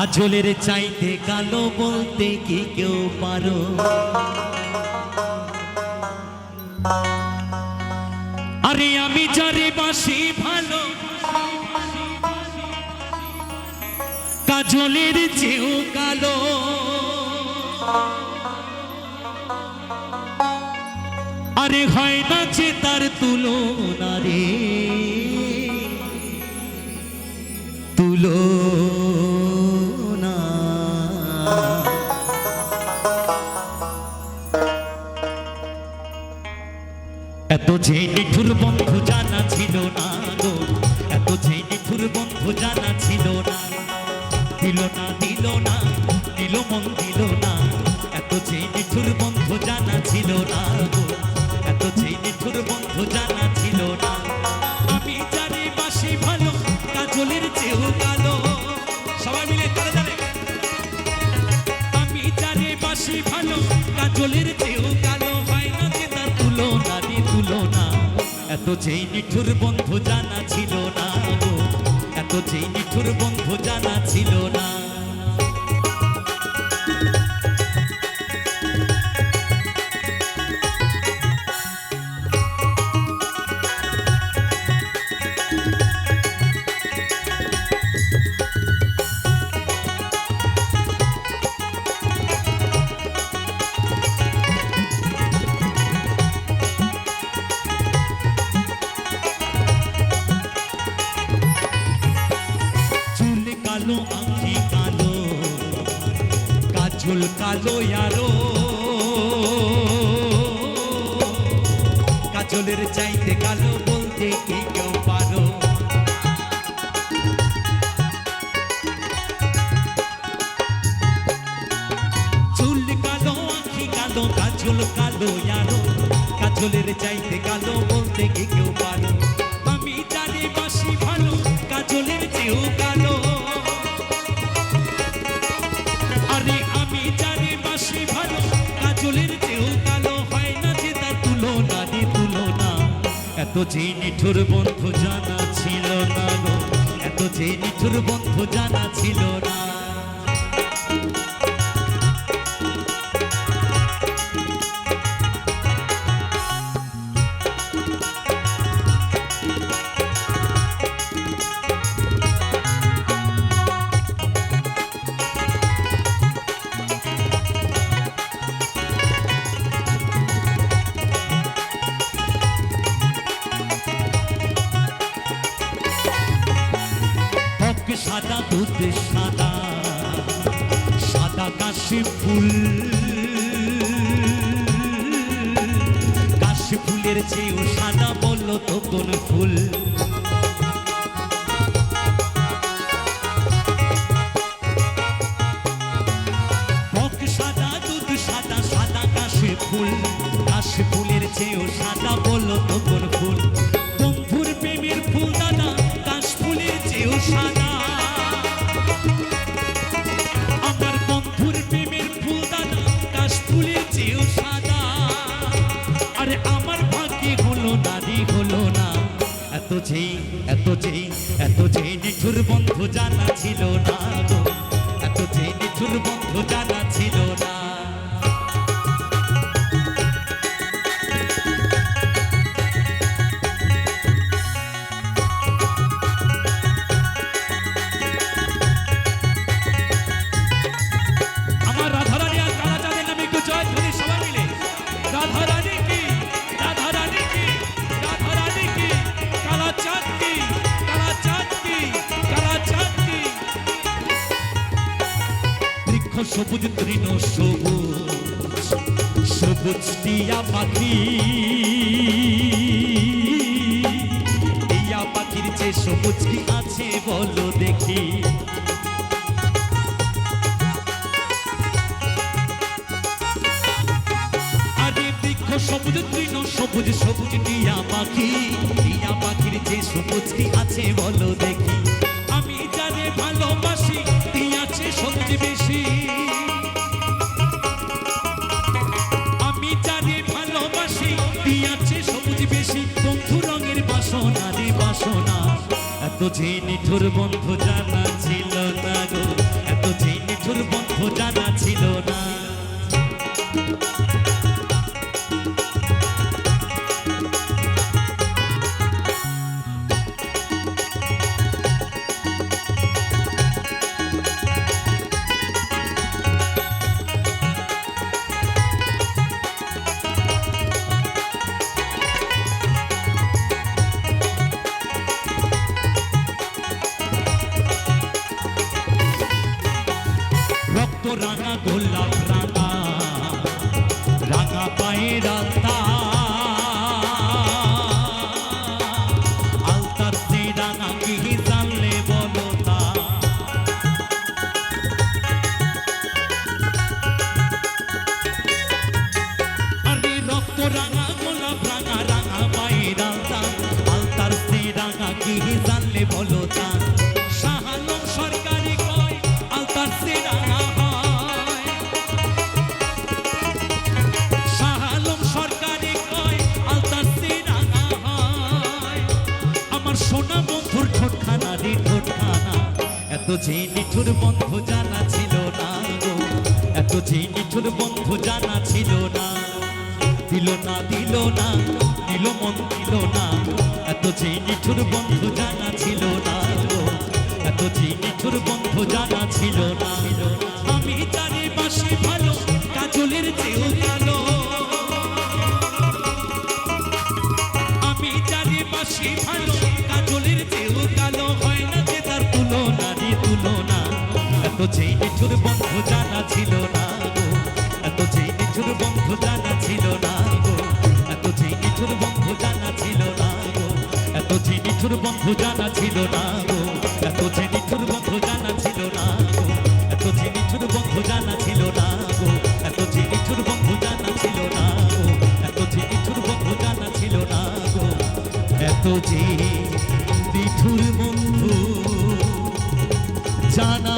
কাজলের চাইতে কালো বলতে কি কেউ পারো? আরে আমি যারে বাসি ভালো কাজলের চেয়েও কালো। আরে হয় না যে তার তুলনা রে, তুলনা। এত যে নিঠুর বন্ধু জানা ছিল না গো, এত যে নিঠুর বন্ধু জানা ছিল না। দিল না দিল না দিল মন দিল না, এত যে নিঠুর বন্ধু জানা ছিল না গো, এত যে নিঠুর বন্ধু জানা ছিল না। আমি জানি বাসি ভালো কাজলের চেয়েও কালো। সবাই মিলে তারা জানে আমি জানি বাসি ভালো কাজলের চেয়েও কালো। হয় না যে তার তুলনা রে তুলনা। এত যে নিঠুর বন্ধু জানা ছিল না গো, এত যে নিঠুর বন্ধু জানা ছিল না। কালো আঁখি কালো কাজল কালো আরো, কাজলের চাইতে কালো বলতে কি কেউ পারো? চুল কালো আঁখি কালো কাজল কালো আরো, কাজলের চাইতে কালো বলতে কি কেউ পারো? আমি জানি বাসি ভালো কাজলের চেয়েও কালো। আরে আমি জানি বাসি ভালো কাজলের চেয়েও কালো। হয় না যে তার তুলনা রে তুলনা। এত যে নিঠুর বন্ধু জানা ছিল না গো, এত যে নিঠুর বন্ধু জানা ছিল না। সাদা দুধ সাদা সাদা কাশি ফুল, কাশি ফুলের চেয়েও সাদা বললো তো কোন ফুল? হক সাদা দুধ সাদা সাদা কাশি ফুল, কাশি ফুলের চেয়েও সাদা বললো তো কোন ফুল? বন্ধুর প্রেমের ফুল দাদা কাশ ফুলের চেয়েও সাদা। আমার বন্ধুর প্রেমের ফুল দাদা কাশ ফুলের চেয়েও সাদা। আরে আমার ভাগ্যে হলো না রে হলো না। এত যে এত যে এত যে নিঠুর বন্ধু জানা ছিল না গো, এত যে নিঠুর বন্ধু জানা ছিল না। সবুজ তৃণ সবুজ সবুজ টিয়া পাখি, টিয়া পাখির যে সবুজ কি আছে বলো দেখি? আরে বৃক্ষ সবুজ তৃণ সবুজ সবুজ টিয়া পাখি, টিয়া পাখির যে সবুজ কি আছে বলো দেখি? আমি জানে ভালোবাসি টিয়াছে সবুজ বেশি। আমি জানি ভালোবাসি টিয়াছে সবুজ বেশি। বন্ধু রঙের বাসনা রে বাসনা। এত যে নিঠুর বন্ধু জানা ছিল না গো, এত নিঠুর বন্ধু জানা ছিল না। রক্ত রাঙা গোলাপ রাঙা রাঙা পায়ের আলতা, আলতার সে রাঙা কি জানলে বলো তা। আরে রক্ত রাঙা গোলাপ রাঙা রাঙা পায়ের আলতা, আলতার সে রাঙা কি জানলে বলো তা। শাহ আলম সরকারি কয় আলতার সে রাঙা হয়, শাহ আলম সরকারি কয় আলতার সে রাঙা হয়। আমার সোনা বন্ধুর ঠোঁটখানা রে ঠোঁটখানা, এত যে নিঠুর বন্ধু জানা ছিল না গো, এত যে নিঠুর বন্ধু জানা ছিল না। দিল না দিল না দিল মন দিল না, এত যে নিঠুর বন্ধু জানা ছিল না গো, এত যে নিঠুর বন্ধু জানা ছিল না। আমি জানি বাসি ভালো কাজলের চেয়েও কালো, আমি জানি বাসি ভালো কাজলের চেয়েও কালো, হয় না যে তার তুলনা রে তুলনা। এত যে নিঠুর বন্ধু জানা ছিল না গো, এত যে নিঠুর বন্ধু জানা ছিল না গো, এত যে নিঠুর বন্ধু জানা ছিল না গো, এত যে নিঠুর বন্ধু জানা ছিল না গো, এত যে নিঠুর বন্ধু জানা ছিল না গো, এত যে নিঠুর বন্ধু জানা ছিল না গো, এত যে নিঠুর বন্ধু জানা ছিল না গো, এত যে নিঠুর বন্ধু জানা ছিল না গো, এত যে নিঠুর বন্ধু জানা